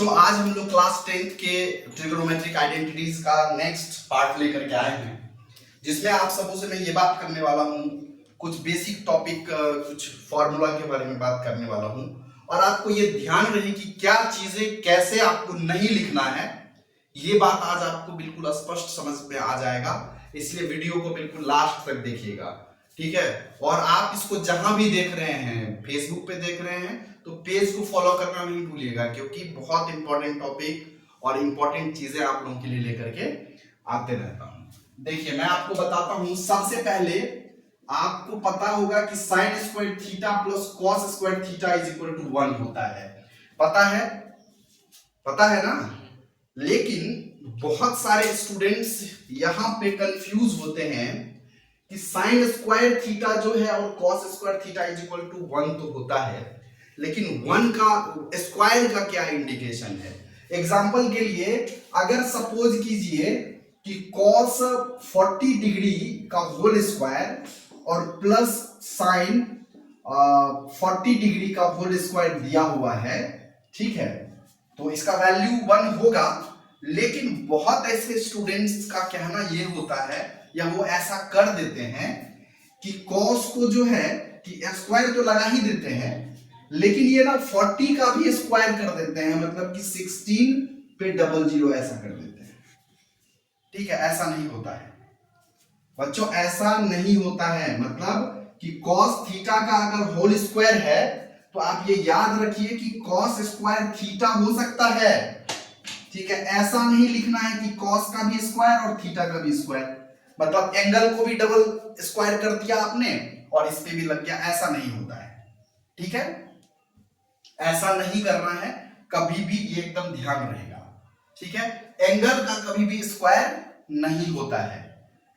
बच्चों आज हम लोग क्लास 10th के ट्रिग्नोमेट्रिक आइडेंटिटीज का नेक्स्ट पार्ट लेकर के आए हैं, जिसमें आप सबों से मैं ये बात करने वाला हूँ, कुछ बेसिक टॉपिक, कुछ फॉर्मूला के बारे में बात करने वाला हूँ। और आपको ये ध्यान रहे कि क्या चीजें कैसे आपको नहीं लिखना है, ये बात आज आपको बिल्कुल स्पष्ट समझ में आ जाएगा। इसलिए वीडियो को बिल्कुल लास्ट तक देखिएगा, ठीक है। और आप इसको जहां भी देख रहे हैं, फेसबुक पे देख रहे हैं तो पेज को फॉलो करना नहीं भूलिएगा, क्योंकि बहुत इंपॉर्टेंट टॉपिक और इंपॉर्टेंट चीजें आप लोगों के लिए लेकर के आते रहता हूं। देखिए मैं आपको बताता हूं, सबसे पहले आपको पता होगा कि sine square theta plus cos square theta is equal to 1 होता है। पता है ना। लेकिन बहुत सारे स्टूडेंट्स यहां पे कंफ्यूज होते हैं कि साइन स्क्वायर थीटा जो है और cos square theta is equal to 1 तो होता है, लेकिन 1 का स्क्वायर का क्या इंडिकेशन है। एग्जांपल के लिए अगर सपोज कीजिए कि कॉस 40 डिग्री का होल स्क्वायर और प्लस साइन 40 डिग्री का होल स्क्वायर दिया हुआ है, ठीक है, तो इसका वैल्यू 1 होगा। लेकिन बहुत ऐसे स्टूडेंट्स का कहना ये होता है या वो ऐसा कर देते हैं कि कॉस को जो है कि स्क्वायर तो लगा ही देते हैं, लेकिन ये ना 40 का भी स्क्वायर कर देते हैं, मतलब कि 16 पे 00 ऐसा कर देते हैं, ठीक है। ऐसा नहीं होता है बच्चों, ऐसा नहीं होता है। मतलब कि cos थीटा का अगर होल स्क्वायर है तो आप ये याद रखिए कि cos स्क्वायर थीटा हो सकता है, ठीक है। ऐसा नहीं लिखना है कि cos का भी स्क्वायर और थीटा का भी स्क्वायर, मतलब एंगल को भी डबल स्क्वायर कर दिया आपने और इस पे भी लग गया, ऐसा नहीं होता है, ठीक है। ऐसा नहीं करना है कभी भी, ये एकदम ध्यान रहेगा, ठीक है। एंगल का कभी भी स्क्वायर नहीं होता है,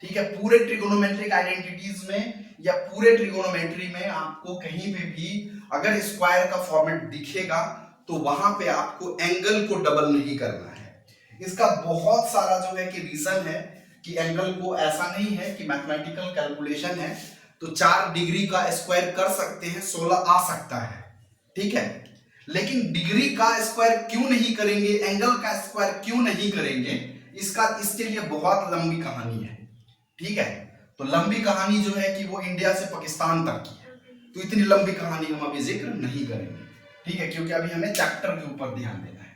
ठीक है। पूरे ट्रिगोनोमेट्रिक आइडेंटिटीज में या पूरे ट्रिगोनोमेट्री में आपको कहीं पे भी अगर स्क्वायर का फॉर्मेट दिखेगा तो वहां पे आपको एंगल को डबल नहीं करना है। इसका बहुत सारा जो है कि रीजन है कि एंगल को ऐसा नहीं है कि मैथमेटिकल कैलकुलेशन है तो 4 डिग्री का स्क्वायर कर सकते हैं, 16 आ सकता है, ठीक है। लेकिन डिग्री का स्क्वायर क्यों नहीं करेंगे, एंगल का स्क्वायर क्यों नहीं करेंगे, इसके लिए बहुत लंबी कहानी है, ठीक है। तो लंबी कहानी जो है कि वो इंडिया से पाकिस्तान तक की है, तो इतनी लंबी कहानी हम अभी जिक्र नहीं करेंगे, ठीक है, क्योंकि अभी हमें चैप्टर के ऊपर ध्यान देना है।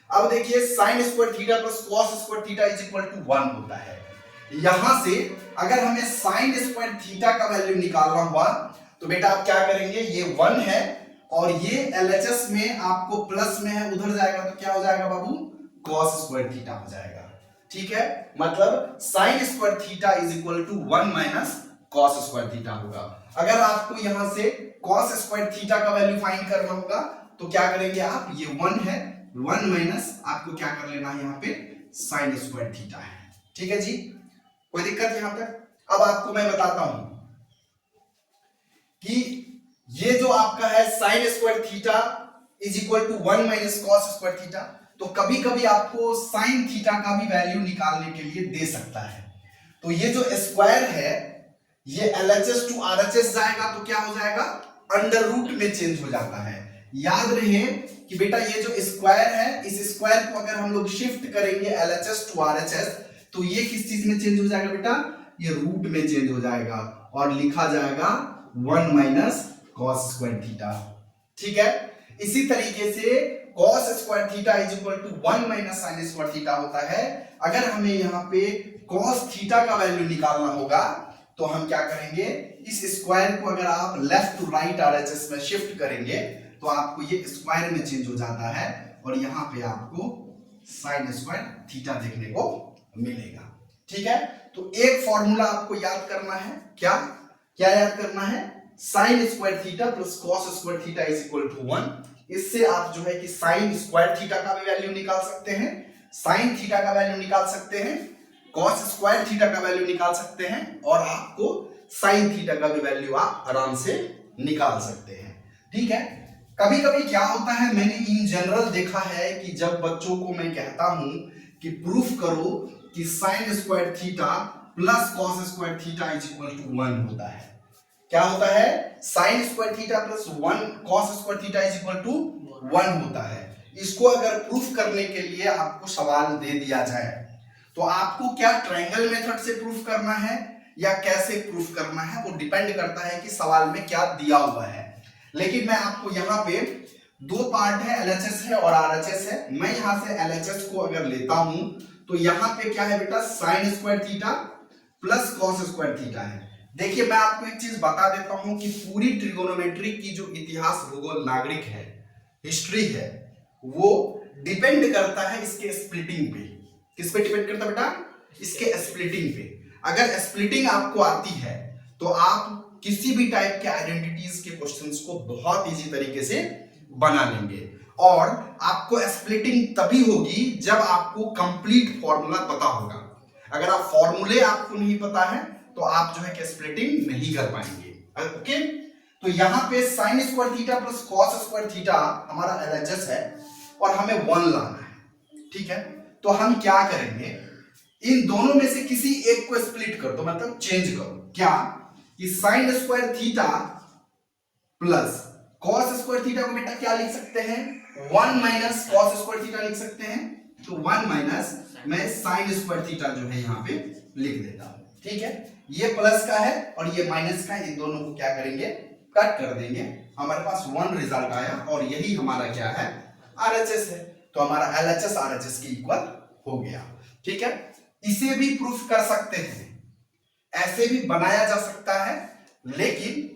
अब देखिए sine square theta plus cos square theta is equal to 1 होता है। यहां से अगर हमें साइन स्क्वायर थीटा का वैल्यू निकालना हुआ तो बेटा आप क्या करेंगे, ये 1 है और ये LHS में आपको प्लस में है, उधर जाएगा तो क्या हो जाएगा बाबू, cos स्क्वायर थीटा हो जाएगा, ठीक है। मतलब sin square theta is equal to 1 minus cos square theta होगा। अगर आपको यहां से cos स्क्वायर थीटा का वैल्यू फाइंड करना होगा तो क्या करेंगे आप, ये 1 है, 1 माइनस आपको क्या कर लेना है, यहां पे sin स्क्वायर थीटा है, ठीक है जी। कोई दिक्कत यहां तक। अब आपको मैं बताता हूं कि ये जो आपका है sine square theta is equal to 1 minus cos square theta, तो कभी कभी आपको साइन थीटा का भी वैल्यू निकालने के लिए दे सकता है। तो ये जो स्क्वायर है ये LHS टू RHS जाएगा तो क्या हो जाएगा, अंडर रूट में चेंज हो जाता है। याद रहे कि बेटा ये जो स्क्वायर है, इस स्क्वायर को अगर हम लोग शिफ्ट करेंगे LHS टू RHS तो ये किस चीज में चेंज हो जाएगा बेटा, ये रूट में चेंज हो जाएगा और लिखा जाएगा 1 माइनस cos स्क्वायर थीटा, ठीक है। इसी तरीके से cos square theta is equal to 1 minus sin square theta होता है। अगर हमें यहाँ पे cos थीटा का वैल्यू निकालना होगा तो हम क्या करेंगे, इस स्क्वायर को अगर आप लेफ्ट टू राइट RHS में शिफ्ट करेंगे तो आपको ये स्क्वायर में चेंज हो जाता है और यहाँ पे आपको sin स्क्वायर थीटा देखने को मिलेगा, ठीक है। तो एक फॉर्मूला आपको याद करना है, क्या याद करना है, sine square theta plus cos square theta is equal to 1। इससे आप जो है कि साइन स्क्वायर थीटा का भी वैल्यू निकाल सकते हैं, साइन थीटा का वैल्यू निकाल सकते हैं, कॉस स्क्वायर थीटा का वैल्यू निकाल सकते हैं और आपको साइन थीटा का भी वैल्यू आप आराम से निकाल सकते हैं, ठीक है। कभी कभी क्या होता है, मैंने इन जनरल देखा है कि जब बच्चों को मैं कहता हूं कि प्रूफ करो कि sine square theta plus cos square theta is equal to 1 होता है, क्या होता है, sine square theta plus 1 cos square theta is equal to 1 होता है। इसको अगर प्रूफ करने के लिए आपको सवाल दे दिया जाए तो आपको क्या ट्रायंगल मेथड से प्रूफ करना है या कैसे प्रूफ करना है, वो डिपेंड करता है कि सवाल में क्या दिया हुआ है। लेकिन मैं आपको यहाँ पे दो पार्ट है, एलएचएस है और आरएचएस है। मैं यहां से एलएचएस को अगर लेता हूं तो यहाँ पे क्या है बेटा, sign square theta plus cos square theta है। देखिए मैं आपको एक चीज बता देता हूं कि पूरी ट्रिगोनोमेट्री की जो इतिहास, भूगोल, नागरिक है, हिस्ट्री है, वो डिपेंड करता है इसके स्प्लिटिंग पे। किस पे डिपेंड करता है बेटा? इसके स्प्लिटिंग पे। अगर स्प्लिटिंग आपको आती है तो आप किसी भी टाइप के आइडेंटिटीज के क्वेश्चंस को बहुत इजी तरीके से बना लेंगे। और आपको स्प्लिटिंग तभी होगी जब आपको कंप्लीट फॉर्मूला पता होगा। अगर आप फॉर्मूले आपको नहीं पता है तो आप जो है कि स्प्लिटिंग नहीं कर पाएंगे। ओके, तो यहां पे sign square theta plus cos square theta हमारा एलएचएस है और हमें 1 लाना है। ठीक है, तो हम क्या करेंगे, इन दोनों में से किसी एक को स्प्लिट कर दो, मतलब चेंज करो। क्या कि sine square theta plus cos square theta को बेटा क्या लिख सकते हैं, 1 माइनस कॉस स्क्वायर थीटा लिख सकते हैं। तो 1 माइनस मैं साइन स्क्वायर थीटा जो है यहां पे लिख देता हूं। ठीक है, ये प्लस का है और ये माइनस का है, इन दोनों को क्या करेंगे, कट कर देंगे। हमारे पास 1 रिजल्ट आया और यही हमारा क्या है, आरएचएस है। तो हमारा एलएचएस आरएचएस के इक्वल हो गया। ठीक है, इसे भी प्रूफ कर सकते हैं, ऐसे भी बनाया जा सकता है, लेकिन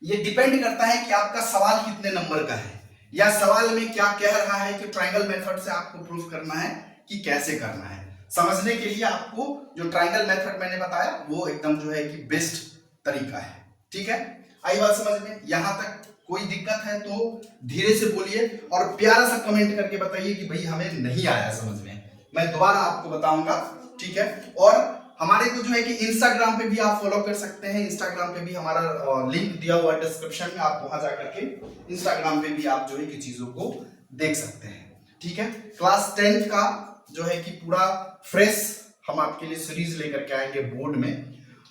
ये डिपेंड करता है कि आपका सवाल कितने नंबर का है या सवाल में क्या कह रहा है कि ट्रायंगल मेथड से आपको प्रूफ करना है कि कैसे करना है। समझने के लिए आपको जो ट्रायंगल मेथड मैंने बताया वो एकदम जो है कि बेस्ट तरीका है। ठीक है, आई बात समझ में? यहां तक कोई दिक्कत है तो धीरे से बोलिए और प्यारा सा कमेंट करके बताइए कि भाई हमें नहीं आया समझ में, मैं दोबारा आपको बताऊंगा। ठीक है, और हमारे को जो है कि इंस्टाग्राम पे भी आप फॉलो कर सकते हैं। इंस्टाग्राम पे भी हमारा लिंक दिया हुआ है डिस्क्रिप्शन में, आप वहां जाकर के इंस्टाग्राम पे भी आप जो है कि चीजों को देख सकते हैं। ठीक है, क्लास 10th का जो है कि पूरा फ्रेश हम आपके लिए सीरीज लेकर के आएंगे बोर्ड में।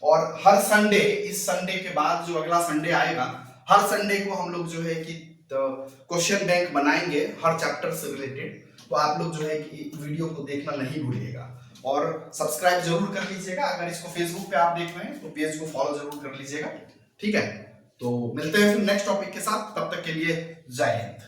और हर संडे, इस संडे के बाद जो अगला संडे आएगा, हर संडे को हम लोग जो है कि क्वेश्चन बैंक बनाएंगे हर चैप्टर से रिलेटेड। तो आप लोग जो है कि वीडियो को देखना नहीं भूलिएगा और सब्सक्राइब जरूर कर लीजिएगा। अगर इसको फेसबुक पे आप देख रहे हैं तो पेज को फॉलो जरूर कर लीजिएगा। ठीक है, तो मिलते हैं फिर नेक्स्ट टॉपिक के साथ, तब तक के लिए जय हिंद।